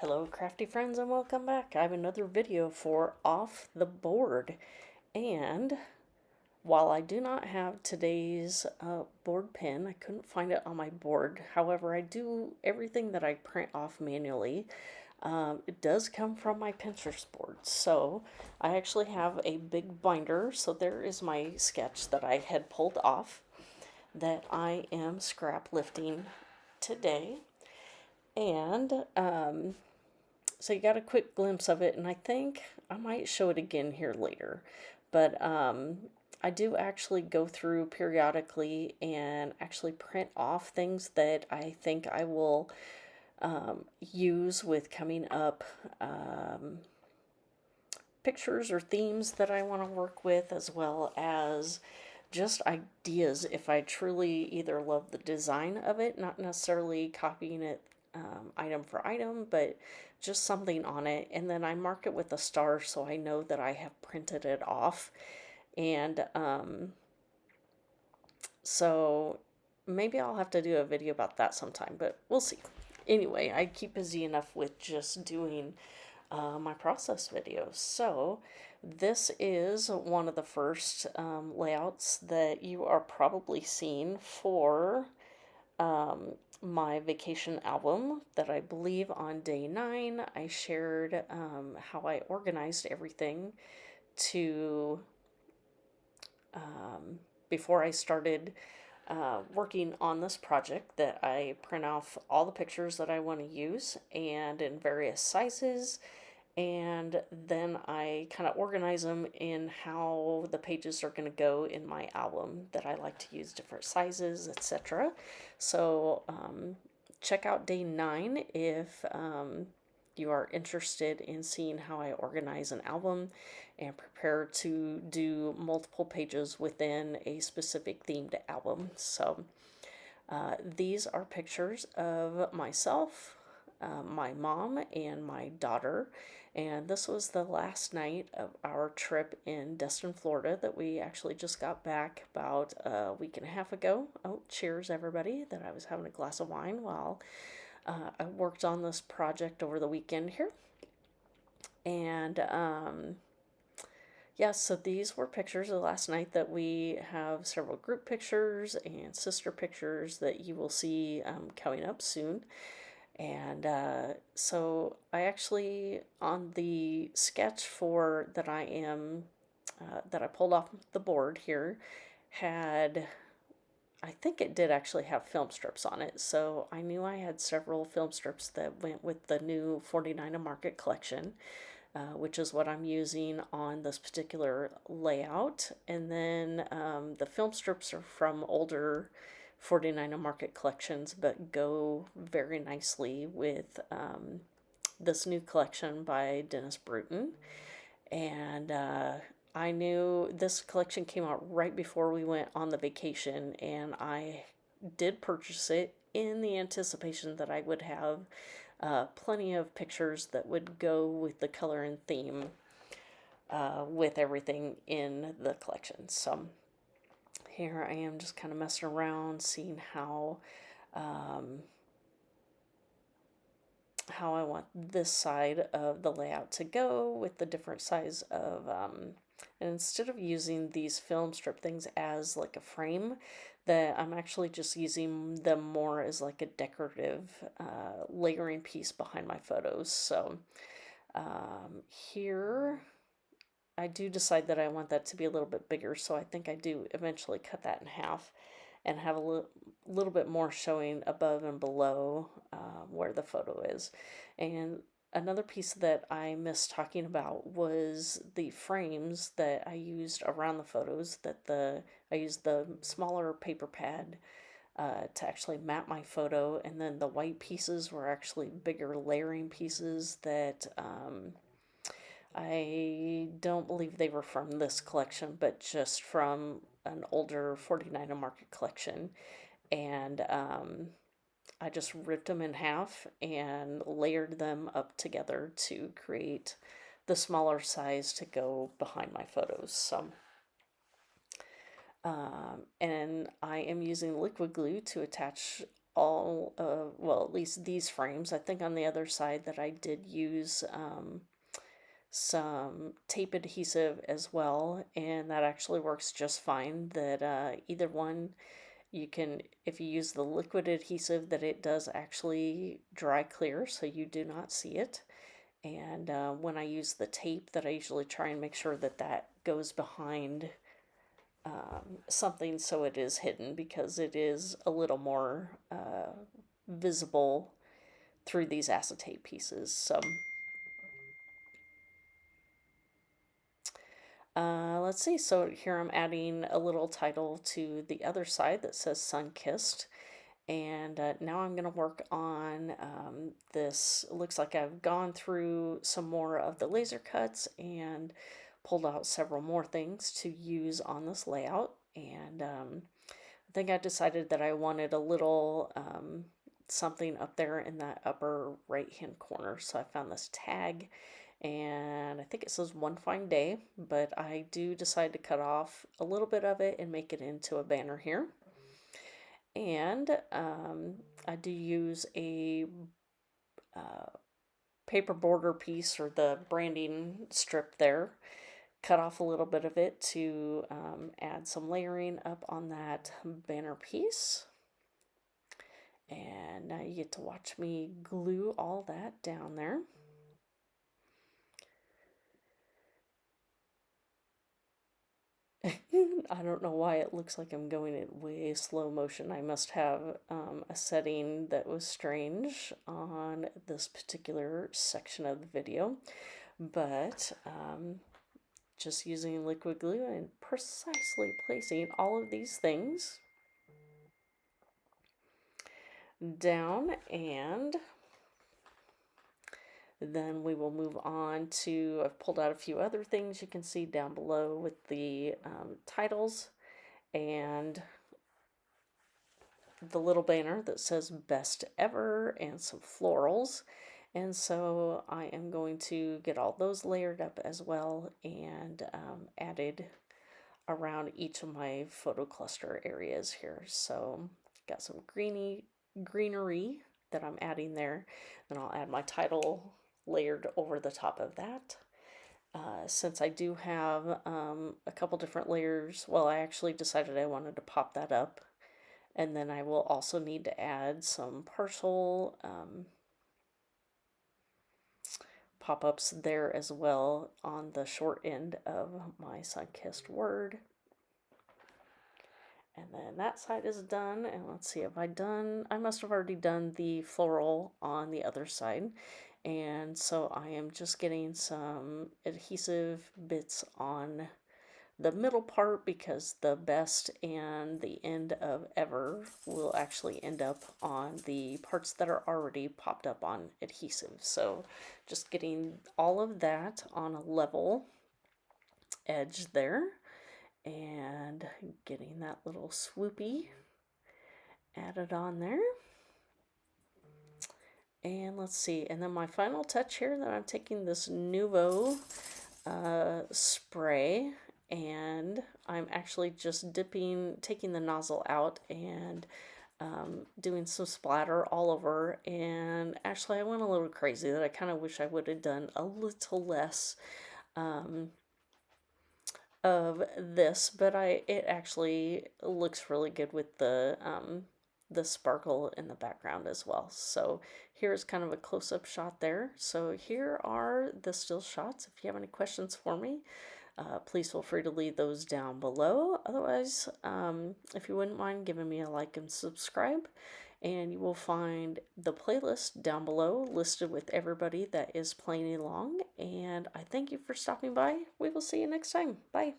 Hello crafty friends and welcome back. I have another video for Off the Board. And while I do not have today's board pin, I couldn't find it on my board. However, I do everything that I print off manually. It does come from my Pinterest board. So I actually have a big binder. So there is my sketch that I had pulled off that I am scrap lifting today. And so you got a quick glimpse of it, and I think I might show it again here later. But I do actually go through periodically and actually print off things that I think I will use with coming up pictures or themes that I want to work with, as well as just ideas if I truly either love the design of it, not necessarily copying it item for item, but just something on it. And then I mark it with a star so I know that I have printed it off. And so maybe I'll have to do a video about that sometime, but we'll see. Anyway, I keep busy enough with just doing my process videos. So this is one of the first layouts that you are probably seeing for my vacation album that I believe on day 9 I shared how I organized everything to before I started working on this project, that I print off all the pictures that I want to use and in various sizes, and then I kind of organize them in how the pages are going to go in my album, that I like to use different sizes, etc. So check out day 9 if you are interested in seeing how I organize an album and prepare to do multiple pages within a specific themed album. So these are pictures of myself, my mom, and my daughter. And this was the last night of our trip in Destin, Florida, that we actually just got back about a week and a half ago. Oh, cheers, everybody, that I was having a glass of wine while I worked on this project over the weekend here. And yeah, so these were pictures of last night. That we have several group pictures and sister pictures that you will see coming up soon. And so I actually, on the sketch for that I am, that I pulled off the board here, had, I think it did actually have film strips on it. So I knew I had several film strips that went with the new 49 a Market collection, which is what I'm using on this particular layout. And then the film strips are from older 49 a Market collections, but go very nicely with this new collection by Dennis Bruton. And I knew this collection came out right before we went on the vacation, and I did purchase it in the anticipation that I would have plenty of pictures that would go with the color and theme with everything in the collection. So here I am just kind of messing around, seeing how I want this side of the layout to go with the different size of and instead of using these film strip things as like a frame, that I'm actually just using them more as like a decorative layering piece behind my photos. So here I do decide that I want that to be a little bit bigger, so I think I do eventually cut that in half and have a little bit more showing above and below where the photo is. And another piece that I missed talking about was the frames that I used around the photos. I used the smaller paper pad to actually map my photo, and then the white pieces were actually bigger layering pieces that I don't believe they were from this collection, but just from an older 49 a Market collection. And I just ripped them in half and layered them up together to create the smaller size to go behind my photos. So, and I am using liquid glue to attach all, well, at least these frames. I think on the other side that I did use some tape adhesive as well, and that actually works just fine. That either one, you can, if you use the liquid adhesive, that it does actually dry clear so you do not see it. And when I use the tape, that I usually try and make sure that that goes behind something so it is hidden, because it is a little more visible through these acetate pieces. So let's see. So here I'm adding a little title to the other side that says Sunkissed. And now I'm going to work on this. It looks like I've gone through some more of the laser cuts and pulled out several more things to use on this layout. And I think I decided that I wanted a little something up there in that upper right hand corner. So I found this tag, and I think it says One Fine Day, but I do decide to cut off a little bit of it and make it into a banner here. And I do use a paper border piece, or the branding strip there, cut off a little bit of it to add some layering up on that banner piece. And now you get to watch me glue all that down there. I don't know why it looks like I'm going in way slow motion. I must have a setting that was strange on this particular section of the video. But just using liquid glue and precisely placing all of these things down, and then we will move on to, I've pulled out a few other things you can see down below with the titles, and the little banner that says Best Ever, and some florals. And so I am going to get all those layered up as well, and added around each of my photo cluster areas here. So got some greenery that I'm adding there. Then I'll add my title layered over the top of that. Since I do have a couple different layers, well, I actually decided I wanted to pop that up. And then I will also need to add some partial pop-ups there as well on the short end of my Sunkissed word. And then that side is done, and let's see, have I done, I must have already done the floral on the other side. And so I am just getting some adhesive bits on the middle part, because the best and the end of ever will actually end up on the parts that are already popped up on adhesive. So just getting all of that on a level edge there, and getting that little swoopy added on there. And let's see, and then my final touch here, that I'm taking this Nuvo spray, and I'm actually just taking the nozzle out and doing some splatter all over. And actually I went a little crazy, that I kind of wish I would have done a little less of this, but it actually looks really good with the sparkle in the background as well. So here's kind of a close-up shot there. So here are the still shots. If you have any questions for me, please feel free to leave those down below. Otherwise, if you wouldn't mind giving me a like and subscribe, and you will find the playlist down below listed with everybody that is playing along. And I thank you for stopping by. We will see you next time. Bye.